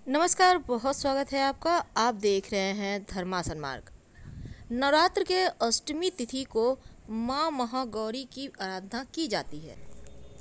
नमस्कार, बहुत स्वागत है आपका। आप देख रहे हैं धर्मासन मार्ग। नवरात्र के अष्टमी तिथि को माँ महागौरी की आराधना की जाती है।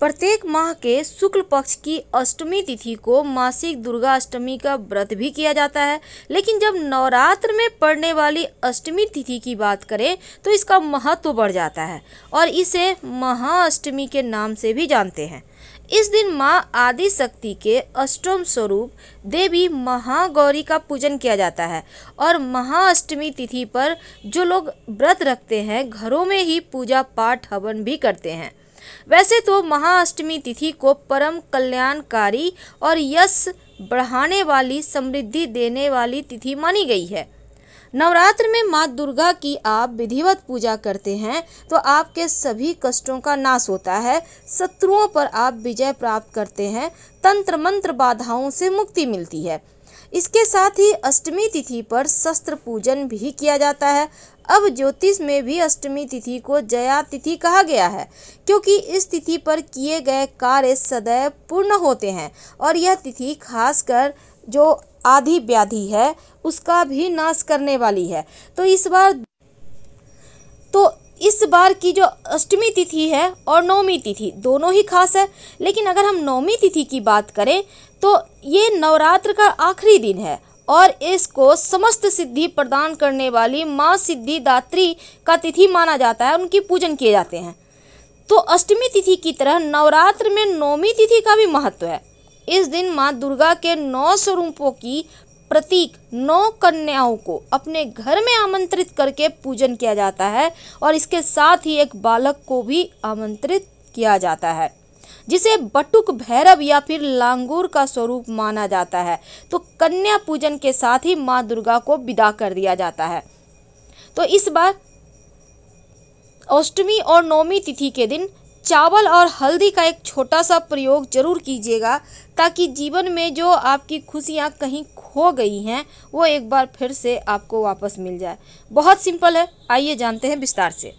प्रत्येक माह के शुक्ल पक्ष की अष्टमी तिथि को मासिक दुर्गा अष्टमी का व्रत भी किया जाता है। लेकिन जब नवरात्र में पड़ने वाली अष्टमी तिथि की बात करें तो इसका महत्व बढ़ जाता है और इसे महाअष्टमी के नाम से भी जानते हैं। इस दिन माँ आदि शक्ति के अष्टम स्वरूप देवी महागौरी का पूजन किया जाता है और महाअष्टमी तिथि पर जो लोग व्रत रखते हैं घरों में ही पूजा पाठ हवन भी करते हैं। वैसे तो महाअष्टमी तिथि को परम कल्याणकारी और यश बढ़ाने वाली, समृद्धि देने वाली तिथि मानी गई है। नवरात्र में माँ दुर्गा की आप विधिवत पूजा करते हैं तो आपके सभी कष्टों का नाश होता है, शत्रुओं पर आप विजय प्राप्त करते हैं, तंत्र मंत्र बाधाओं से मुक्ति मिलती है। इसके साथ ही अष्टमी तिथि पर शस्त्र पूजन भी किया जाता है। अब ज्योतिष में भी अष्टमी तिथि को जया तिथि कहा गया है, क्योंकि इस तिथि पर किए गए कार्य सदैव पूर्ण होते हैं और यह तिथि खासकर जो आदि व्याधि है उसका भी नाश करने वाली है। तो इस बार की जो अष्टमी तिथि है और नवमी तिथि दोनों ही खास है। लेकिन अगर हम नवमी तिथि की बात करें तो ये नवरात्र का आखिरी दिन है और इसको समस्त सिद्धि प्रदान करने वाली माँ सिद्धिदात्री का तिथि माना जाता है, उनकी पूजन किए जाते हैं। तो अष्टमी तिथि की तरह नवरात्र में नवमी तिथि का भी महत्व है। इस दिन माँ दुर्गा के 9 स्वरूपों की प्रतीक 9 कन्याओं को अपने घर में आमंत्रित करके पूजन किया जाता है और इसके साथ ही एक बालक को भी आमंत्रित किया जाता है, जिसे बटुक भैरव या फिर लांगूर का स्वरूप माना जाता है। तो कन्या पूजन के साथ ही माँ दुर्गा को विदा कर दिया जाता है। तो इस बार अष्टमी और नवमी तिथि के दिन चावल और हल्दी का एक छोटा सा प्रयोग जरूर कीजिएगा, ताकि जीवन में जो आपकी खुशियाँ कहीं खो गई हैं वो एक बार फिर से आपको वापस मिल जाए। बहुत सिंपल है, आइए जानते हैं विस्तार से।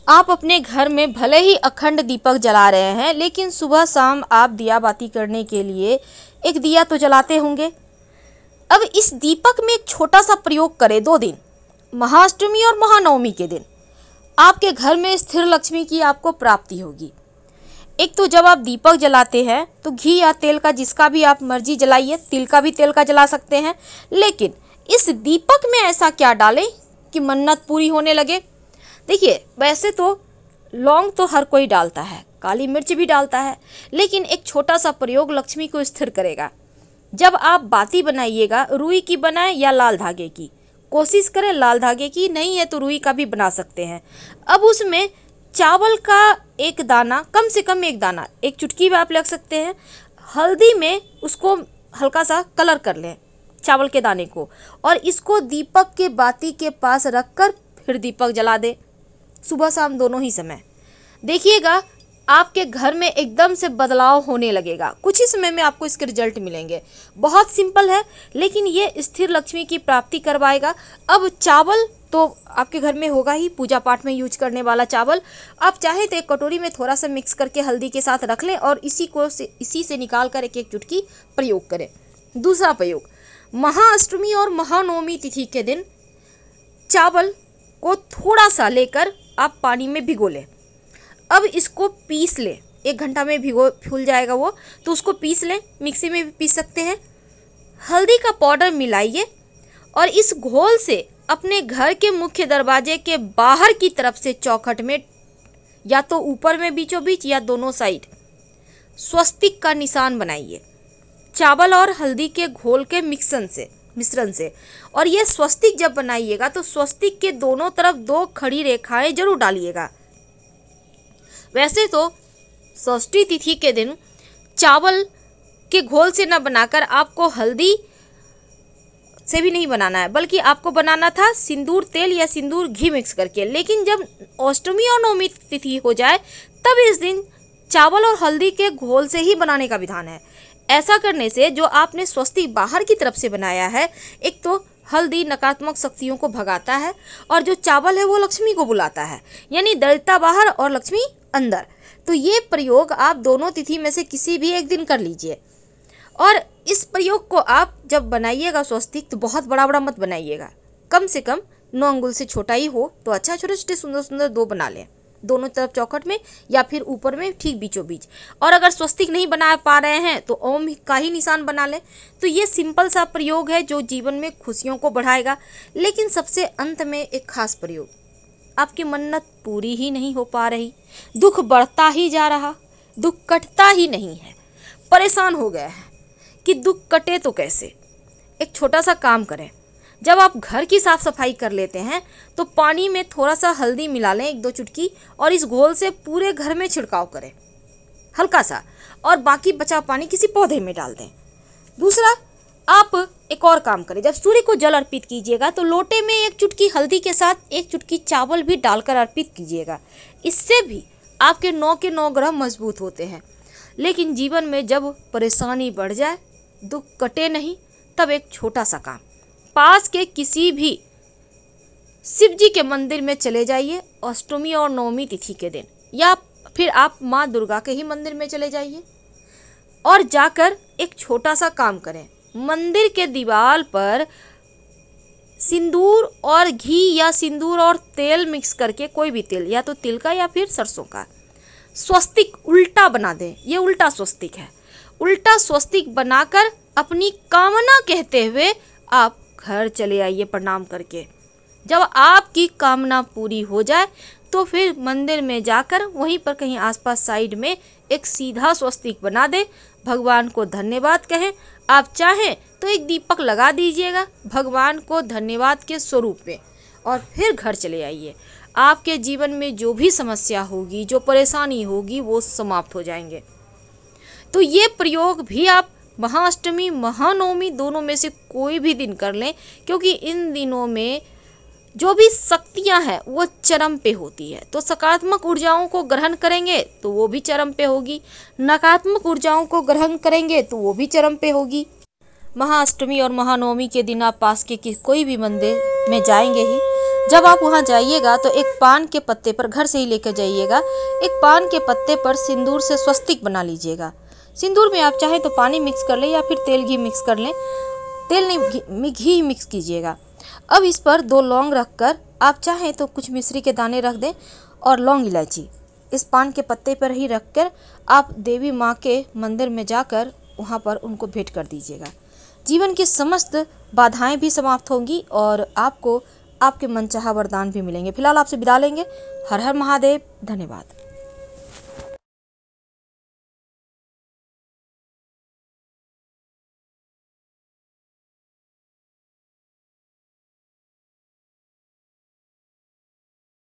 आप अपने घर में भले ही अखंड दीपक जला रहे हैं, लेकिन सुबह शाम आप दिया बाती करने के लिए एक दिया तो जलाते होंगे। अब इस दीपक में एक छोटा सा प्रयोग करें 2 दिन, महाअष्टमी और महानवमी के दिन। आपके घर में स्थिर लक्ष्मी की आपको प्राप्ति होगी। एक तो जब आप दीपक जलाते हैं तो घी या तेल का, जिसका भी आप मर्जी जलाइए, तिल का भी तेल का जला सकते हैं। लेकिन इस दीपक में ऐसा क्या डालें कि मन्नत पूरी होने लगे। देखिए, वैसे तो लौंग तो हर कोई डालता है, काली मिर्च भी डालता है, लेकिन एक छोटा सा प्रयोग लक्ष्मी को स्थिर करेगा। जब आप बाती बनाइएगा, रुई की बनाएं या लाल धागे की, कोशिश करें लाल धागे की, नहीं है तो रुई का भी बना सकते हैं। अब उसमें चावल का एक दाना, कम से कम एक दाना, एक चुटकी भी आप लग सकते हैं, हल्दी में उसको हल्का सा कलर कर लें चावल के दाने को, और इसको दीपक के बाती के पास रखकर फिर दीपक जला दें सुबह शाम दोनों ही समय। देखिएगा आपके घर में एकदम से बदलाव होने लगेगा, कुछ ही समय में आपको इसके रिजल्ट मिलेंगे। बहुत सिंपल है, लेकिन ये स्थिर लक्ष्मी की प्राप्ति करवाएगा। अब चावल तो आपके घर में होगा ही, पूजा पाठ में यूज करने वाला चावल। आप चाहे तो एक कटोरी में थोड़ा सा मिक्स करके हल्दी के साथ रख लें और इसी से निकाल कर एक चुटकी प्रयोग करें। दूसरा प्रयोग, महाअष्टमी और महानवमी तिथि के दिन चावल को थोड़ा सा लेकर आप पानी में भिगो लें। अब इसको पीस लें, 1 घंटा में भिगो फूल जाएगा वो, तो उसको पीस लें, मिक्सी में भी पीस सकते हैं। हल्दी का पाउडर मिलाइए और इस घोल से अपने घर के मुख्य दरवाजे के बाहर की तरफ से चौखट में, या तो ऊपर में बीचों बीच या दोनों साइड, स्वस्तिक का निशान बनाइए चावल और हल्दी के घोल के मिश्रण से। और ये स्वस्तिक जब बनाइएगा तो स्वस्तिक के दोनों तरफ 2 खड़ी रेखाएं जरूर डालिएगा। वैसे तो षष्ठी तिथि के दिन चावल के घोल से न बनाकर आपको हल्दी से भी नहीं बनाना है, बल्कि आपको बनाना था सिंदूर तेल या सिंदूर घी मिक्स करके। लेकिन जब अष्टमी और नवमी तिथि हो जाए तब इस दिन चावल और हल्दी के घोल से ही बनाने का विधान है। ऐसा करने से जो आपने स्वस्तिक बाहर की तरफ से बनाया है, एक तो हल्दी नकारात्मक शक्तियों को भगाता है और जो चावल है वो लक्ष्मी को बुलाता है, यानी दरिद्रता बाहर और लक्ष्मी अंदर। तो ये प्रयोग आप दोनों तिथि में से किसी भी एक दिन कर लीजिए। और इस प्रयोग को आप जब बनाइएगा स्वस्तिक तो बहुत बड़ा बड़ा मत बनाइएगा, कम से कम 9 अंगुल से छोटा ही हो तो अच्छा। छोटे छोटे सुंदर सुंदर 2 बना लें, दोनों तरफ चौखट में या फिर ऊपर में ठीक बीचों बीच। और अगर स्वस्तिक नहीं बना पा रहे हैं तो ओम का ही निशान बना लें। तो ये सिंपल सा प्रयोग है जो जीवन में खुशियों को बढ़ाएगा। लेकिन सबसे अंत में एक खास प्रयोग, आपकी मन्नत पूरी ही नहीं हो पा रही, दुख बढ़ता ही जा रहा, दुख कटता ही नहीं है, परेशान हो गया है कि दुख कटे तो कैसे। एक छोटा सा काम करें, जब आप घर की साफ सफाई कर लेते हैं तो पानी में थोड़ा सा हल्दी मिला लें, 1-2 चुटकी, और इस घोल से पूरे घर में छिड़काव करें हल्का सा, और बाकी बचा पानी किसी पौधे में डाल दें। दूसरा, आप एक और काम करें, जब सूर्य को जल अर्पित कीजिएगा तो लोटे में 1 चुटकी हल्दी के साथ 1 चुटकी चावल भी डालकर अर्पित कीजिएगा। इससे भी आपके 9 के 9 ग्रह मजबूत होते हैं। लेकिन जीवन में जब परेशानी बढ़ जाए, दुख कटे नहीं, तब एक छोटा सा काम, पास के किसी भी शिव जी के मंदिर में चले जाइए अष्टमी और नवमी तिथि के दिन, या फिर आप माँ दुर्गा के ही मंदिर में चले जाइए और जाकर एक छोटा सा काम करें। मंदिर के दीवार पर सिंदूर और घी या सिंदूर और तेल मिक्स करके, कोई भी तेल, या तो तिल का या फिर सरसों का, स्वस्तिक उल्टा बना दें। ये उल्टा स्वस्तिक है। उल्टा स्वस्तिक बनाकर अपनी कामना कहते हुए आप घर चले आइए प्रणाम करके। जब आपकी कामना पूरी हो जाए तो फिर मंदिर में जाकर वहीं पर कहीं आसपास साइड में एक सीधा स्वस्तिक बना दे, भगवान को धन्यवाद कहें। आप चाहें तो एक दीपक लगा दीजिएगा भगवान को धन्यवाद के स्वरूप में, और फिर घर चले आइए। आपके जीवन में जो भी समस्या होगी, जो परेशानी होगी, वो समाप्त हो जाएंगे। तो ये प्रयोग भी आप महाअष्टमी महानवमी दोनों में से कोई भी दिन कर लें, क्योंकि इन दिनों में जो भी शक्तियां हैं वो चरम पे होती है। तो सकारात्मक ऊर्जाओं को ग्रहण करेंगे तो वो भी चरम पे होगी, नकारात्मक ऊर्जाओं को ग्रहण करेंगे तो वो भी चरम पे होगी। महाअष्टमी और महानवमी के दिन आप पास के कोई भी मंदिर में जाएंगे ही। जब आप वहां जाइएगा तो एक पान के पत्ते पर, घर से ही लेकर जाइएगा, एक पान के पत्ते पर सिंदूर से स्वस्तिक बना लीजिएगा। सिंदूर में आप चाहें तो पानी मिक्स कर लें या फिर तेल घी मिक्स कर लें, तेल नहीं घी मिक्स कीजिएगा। अब इस पर 2 लौंग रखकर, आप चाहें तो कुछ मिश्री के दाने रख दें और लौंग इलायची इस पान के पत्ते पर ही रखकर आप देवी माँ के मंदिर में जाकर वहाँ पर उनको भेंट कर दीजिएगा। जीवन की समस्त बाधाएं भी समाप्त होंगी और आपको आपके मनचाहा वरदान भी मिलेंगे। फिलहाल आपसे विदा लेंगे। हर हर महादेव। धन्यवाद।